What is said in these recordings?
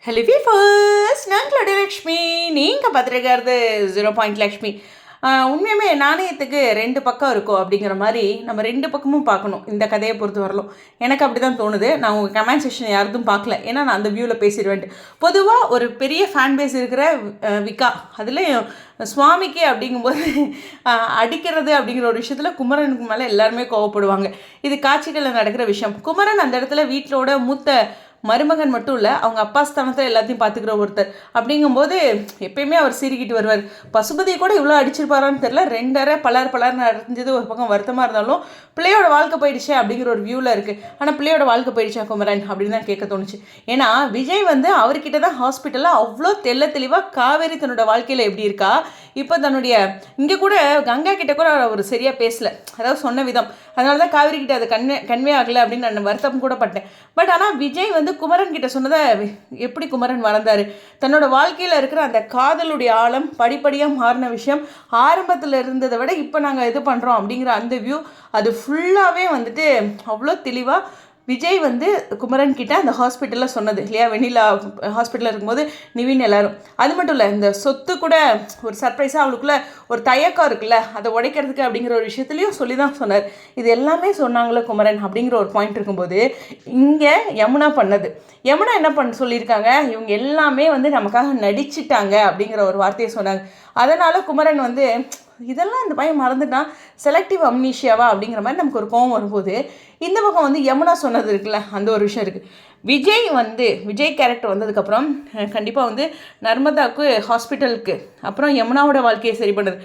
Hello viewers, நான் லக்ஷ்மி. நீங்கள் பார்த்துருக்கிறது 0 லக்ஷ்மி. உண்மையுமே நாணயத்துக்கு 2 பக்கம் இருக்கும் அப்படிங்கிற மாதிரி நம்ம 2 பக்கமும் பார்க்கணும் இந்த கதையை பொறுத்து வரலும். எனக்கு அப்படி தான் தோணுது. நான் உங்கள் கமெண்ட் செக்ஷன் யாருக்கும் பார்க்கல, ஏன்னா நான் அந்த வியூவில் பேசிடுவேன்ட்டு. பொதுவாக ஒரு பெரிய ஃபேன் பேஸ் இருக்கிற விகா, அதுலேயும் சுவாமிக்கு அப்படிங்கும்போது அடிக்கிறது அப்படிங்கிற ஒரு விஷயத்தில் குமரனுக்கு மேலே எல்லாருமே கோவப்படுவாங்க. இது காட்சிகளில் நடக்கிற விஷயம். குமரன் அந்த இடத்துல வீட்டிலோட மூத்த மருமகன் மட்டும் இல்லை, அவங்க அப்பா ஸ்தானத்தை எல்லாத்தையும் பார்த்துக்கிற ஒருத்தர். அப்படிங்கும்போது எப்பயுமே அவர் சீறிக்கிட்டு வருவார். பசுபதியை கூட இவ்வளோ அடிச்சிருப்பாரான்னு தெரில. 2 பலர்னு அடைஞ்சது ஒரு பக்கம் வருத்தமாக இருந்தாலும் பிள்ளையோட வாழ்க்கை போயிடுச்சு அப்படிங்கிற ஒரு வியூவில் இருக்குது. ஆனால் பிள்ளையோட வாழ்க்கை போயிடுச்சா குமரன் அப்படின்னு தான் கேட்க தோணுச்சு. ஏன்னா விஜய் அவர்கிட்ட தான் ஹாஸ்பிட்டலில் அவ்வளோ தெளிவாக காவேரி தன்னோட வாழ்க்கையில் எப்படி இருக்கா, இப்போ தன்னுடைய இங்கே கூட கங்கா கிட்ட கூட அவர் சரியாக பேசலை, அதாவது சொன்ன விதம். அதனால தான் காவேரி கிட்ட அது கன்வே ஆகலை அப்படின்னு நான் வருத்தம் கூட பட்டேன். பட் ஆனால் விஜய் குமரன் கிட்ட சொன்னதை எப்படி குமரன் வளர்ந்தாரு, தன்னோட வாழ்க்கையில் இருக்கிற அந்த காதலுடைய ஆழம் படிப்படியாக மாறின விஷயம், ஆரம்பத்தில் இருந்ததை விட இப்போ நாங்கள் இது பண்ணுறோம் அப்படிங்கிற அந்த வியூ, அது ஃபுல்லாகவே அவ்வளோ தெளிவாக விஜய் குமரன் கிட்ட அந்த ஹாஸ்பிட்டலில் சொன்னது இல்லையா, வெண்ணிலா ஹாஸ்பிட்டலில் இருக்கும்போது நிவின் எல்லாரும். அது மட்டும் இல்லை, இந்த சொத்து கூட ஒரு சர்ப்ரைஸாக அவளுக்குள்ள ஒரு தயக்கம் இருக்குல்ல, அதை உடைக்கிறதுக்கு அப்படிங்கிற ஒரு விஷயத்துலையும் சொல்லி தான் சொன்னார். இது எல்லாமே சொன்னாங்களே குமரன் அப்படிங்கிற ஒரு பாயிண்ட் இருக்கும்போது, இங்கே யமுனா யமுனா என்ன சொல்லியிருக்காங்க, இவங்க எல்லாமே நமக்காக நடிச்சிட்டாங்க அப்படிங்கிற ஒரு வார்த்தையை சொன்னாங்க. அதனால் குமரன் இதெல்லாம் இந்த பையன் மறந்துட்டான், செலக்டிவ் அம்னீஷியாவா அப்படிங்கிற மாதிரி நமக்கு ஒரு கோவம் வரும்போது, இந்த பக்கம் யமுனா சொன்னது இருக்குல்ல, அந்த ஒரு விஷயம் இருக்குது. விஜய் கேரக்டர் வந்ததுக்கப்புறம் கண்டிப்பாக நர்மதாவுக்கு ஹாஸ்பிட்டலுக்கு அப்புறம் யமுனாவோட வாழ்க்கையை சரி பண்ணுறது.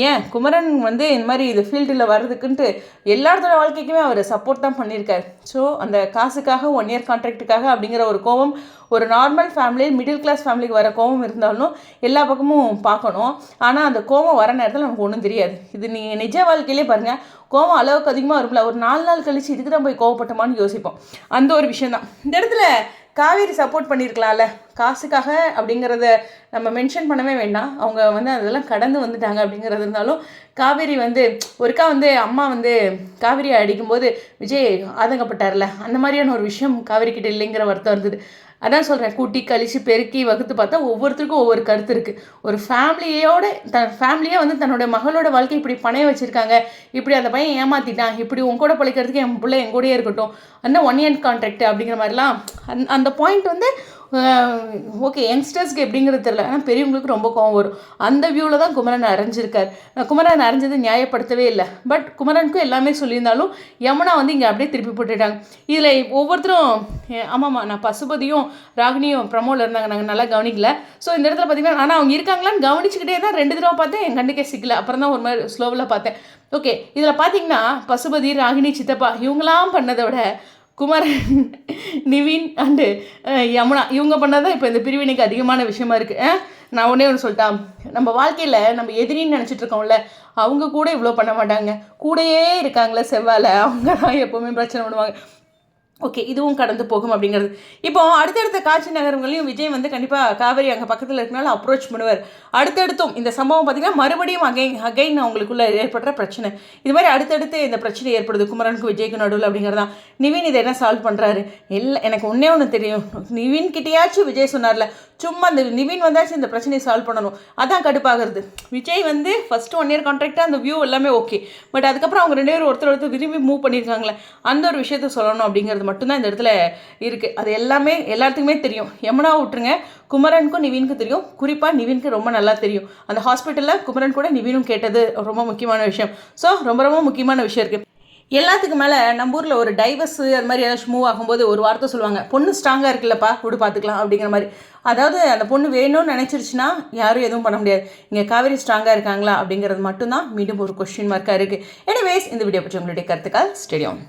ஏன் குமரன் இந்த மாதிரி இது ஃபீல்டில் வர்றதுக்குன்ட்டு எல்லாத்தோட வாழ்க்கைக்குமே அவர் சப்போர்ட் தான் பண்ணியிருக்கார். ஸோ அந்த காசுக்காக 1 இயர் கான்ட்ராக்டுக்காக அப்படிங்கிற ஒரு கோவம் ஒரு நார்மல் ஃபேமிலி, மிடில் கிளாஸ் ஃபேமிலிக்கு வர கோவம் இருந்தாலும் எல்லா பக்கமும் பார்க்கணும். ஆனால் அந்த கோவம் வர நேரத்தில் நமக்கு ஒன்றும் தெரியாது. இது நீங்கள் நிஜ வாழ்க்கையிலே பாருங்கள், கோவம் அளவுக்கு அதிகமாக இருக்கும்ல, ஒரு 4 நாள் கழிச்சு இதுக்கு தான் போய் கோவப்பட்டோமான்னு யோசிப்போம். அந்த ஒரு விஷயந்தான் இந்த இடத்துல காவேரி சப்போர்ட் பண்ணியிருக்கலாம்ல, காசுக்காக அப்படிங்கிறத நம்ம மென்ஷன் பண்ணவே வேண்டாம். அவங்க அதெல்லாம் கடந்து வந்துட்டாங்க அப்படிங்கிறது இருந்தாலும், காவேரி ஒருக்கா அம்மா காவேரியை அடிக்கும்போது விஜய் ஆதங்கப்பட்டார்ல, அந்த மாதிரியான ஒரு விஷயம் காவேரி கிட்ட இல்லைங்கிற வருத்தம் இருந்தது. அதான் சொல்கிறேன், கூட்டி கழிச்சு பெருக்கி வகுத்து பார்த்தா ஒவ்வொருத்தருக்கும் ஒவ்வொரு கருத்து இருக்குது. ஒரு ஃபேமிலியோட ஃபேமிலியாக தன்னோட மகளோட வாழ்க்கை இப்படி பணைய வச்சுருக்காங்க, இப்படி அந்த பையன் ஏமாற்றிட்டான், இப்படி உன் கூட பழிக்கிறதுக்கு என் பிள்ளை என் கூடயே இருக்கட்டும், அந்த 1 இயர் கான்ட்ராக்ட் அப்படிங்கிற மாதிரிலாம் அந்த பாயிண்ட் ஓகே யங்ஸ்டர்ஸ்க்கு எப்படிங்கிறது தெரியல, ஆனால் பெரியவங்களுக்கு ரொம்ப கோவம் வரும். அந்த வியூவில் தான் குமரன் அரைஞ்சிருக்கார். குமரன் அரைஞ்சது நியாயப்படுத்தவே இல்லை. பட் குமரனுக்கும் எல்லாமே சொல்லியிருந்தாலும் யமுனா இங்கே அப்படியே திருப்பி போட்டுட்டாங்க. இதில் ஒவ்வொருத்தரும் ஆமாம்மா, நான் பசுபதியும் ராகினியும் ப்ரமோவில் இருந்தாங்க, நாங்கள் நல்லா கவனிக்கல. ஸோ இந்த இடத்துல பார்த்தீங்கன்னா ஆனால் அவங்க இருக்காங்களான்னு கவனிச்சுக்கிட்டே தான் 2 தடவை பார்த்தேன், என் கண்டுக்கே சிக்கல. அப்புறம் தான் ஒரு மாதிரி ஸ்லோவில் பார்த்தேன். ஓகே, இதில் பார்த்தீங்கன்னா பசுபதி, ராகினி, சித்தப்பா இவங்களாம் பண்ணதை விட குமரன், நிவின் அண்டு யமுனா இவங்க பண்ணதான் இப்போ இந்த பிரிவினைக்கு அதிகமான விஷயமா இருக்குது. நான் ஒன்று சொல்லிட்டா, நம்ம வாழ்க்கையில் நம்ம எதிரின்னு நினச்சிட்டு இருக்கோம்ல, அவங்க கூட இவ்வளோ பண்ண மாட்டாங்க, கூடயே இருக்காங்களே செவ்வாழை, அவங்க தான் எப்போவுமே பிரச்சனை பண்ணுவாங்க. ஓகே, இதுவும் கடந்து போகும் அப்படிங்கிறது. இப்போ அடுத்தடுத்த காட்சி நகரங்களையும் விஜய் கண்டிப்பாக காவேரி அங்கே பக்கத்தில் இருக்கனால அப்ரோச் பண்ணுவார். அடுத்தடுத்தும் இந்த சம்பவம் பார்த்திங்கன்னா மறுபடியும் அகைன் அவங்களுக்குள்ள ஏற்படுற பிரச்சனை, இது மாதிரி அடுத்தடுத்து இந்த பிரச்சனை ஏற்படுது குமரனுக்கு விஜய்க்கு நடுவில் அப்படிங்கிறதான். நிவின் இதை என்ன சால்வ் பண்ணுறாரு, எனக்கு ஒன்று தெரியும், நிவின் கிட்டேயாச்சும் விஜய் சொன்னார்ல, சும்மா இந்த நிவின் வந்தாச்சும் இந்த பிரச்சனையை சால்வ் பண்ணணும், அதான் கடுப்பாகிறது. விஜய் ஃபஸ்ட்டு 1 இயர் கான்ட்ராக்டாக அந்த வியூ எல்லாமே ஓகே, பட் அதுக்கப்புறம் அவங்க 2 பேரும் ஒருத்தர் விரும்பி மூவ் பண்ணியிருக்காங்களே, அந்த ஒரு விஷயத்த சொல்லணும் அப்படிங்கிறது மட்டும்தான் இந்த இடத்துல இருக்குது. அது எல்லாமே எல்லாத்துக்குமே தெரியும். யமுனா விட்டுருங்க, குமரனுக்கும் நிவினுக்கும் தெரியும். குறிப்பாக நிவினுக்கு ரொம்ப நல்லா தெரியும். அந்த ஹாஸ்பிட்டலில் குமரன் கூட நிவினும் கேட்டது ரொம்ப முக்கியமான விஷயம். ஸோ ரொம்ப முக்கியமான விஷயம் இருக்குது. எல்லாத்துக்கு மேலே நம்ம ஊரில் ஒரு டைவர்ஸு அது மாதிரி ஏதாச்சும் மூவ் ஆகும்போது ஒரு வார்த்தை சொல்லுவாங்க, பொண்ணு ஸ்ட்ராங்காக இருக்குல்லப்பா, விடு பார்த்துக்கலாம் அப்படிங்கிற மாதிரி. அதாவது அந்த பொண்ணு வேணும்னு நினச்சிருச்சுன்னா யாரும் எதுவும் பண்ண முடியாது. இங்கே காவேரி ஸ்ட்ராங்காக இருக்காங்களா அப்படிங்கிறது மட்டும்தான் மீண்டும் ஒரு கொஸ்டின் மார்க்காக இருக்குது. எனிவேஸ், இந்த வீடியோ பற்றி உங்களுடைய கருத்துக்கள் ஸ்டேடியம்.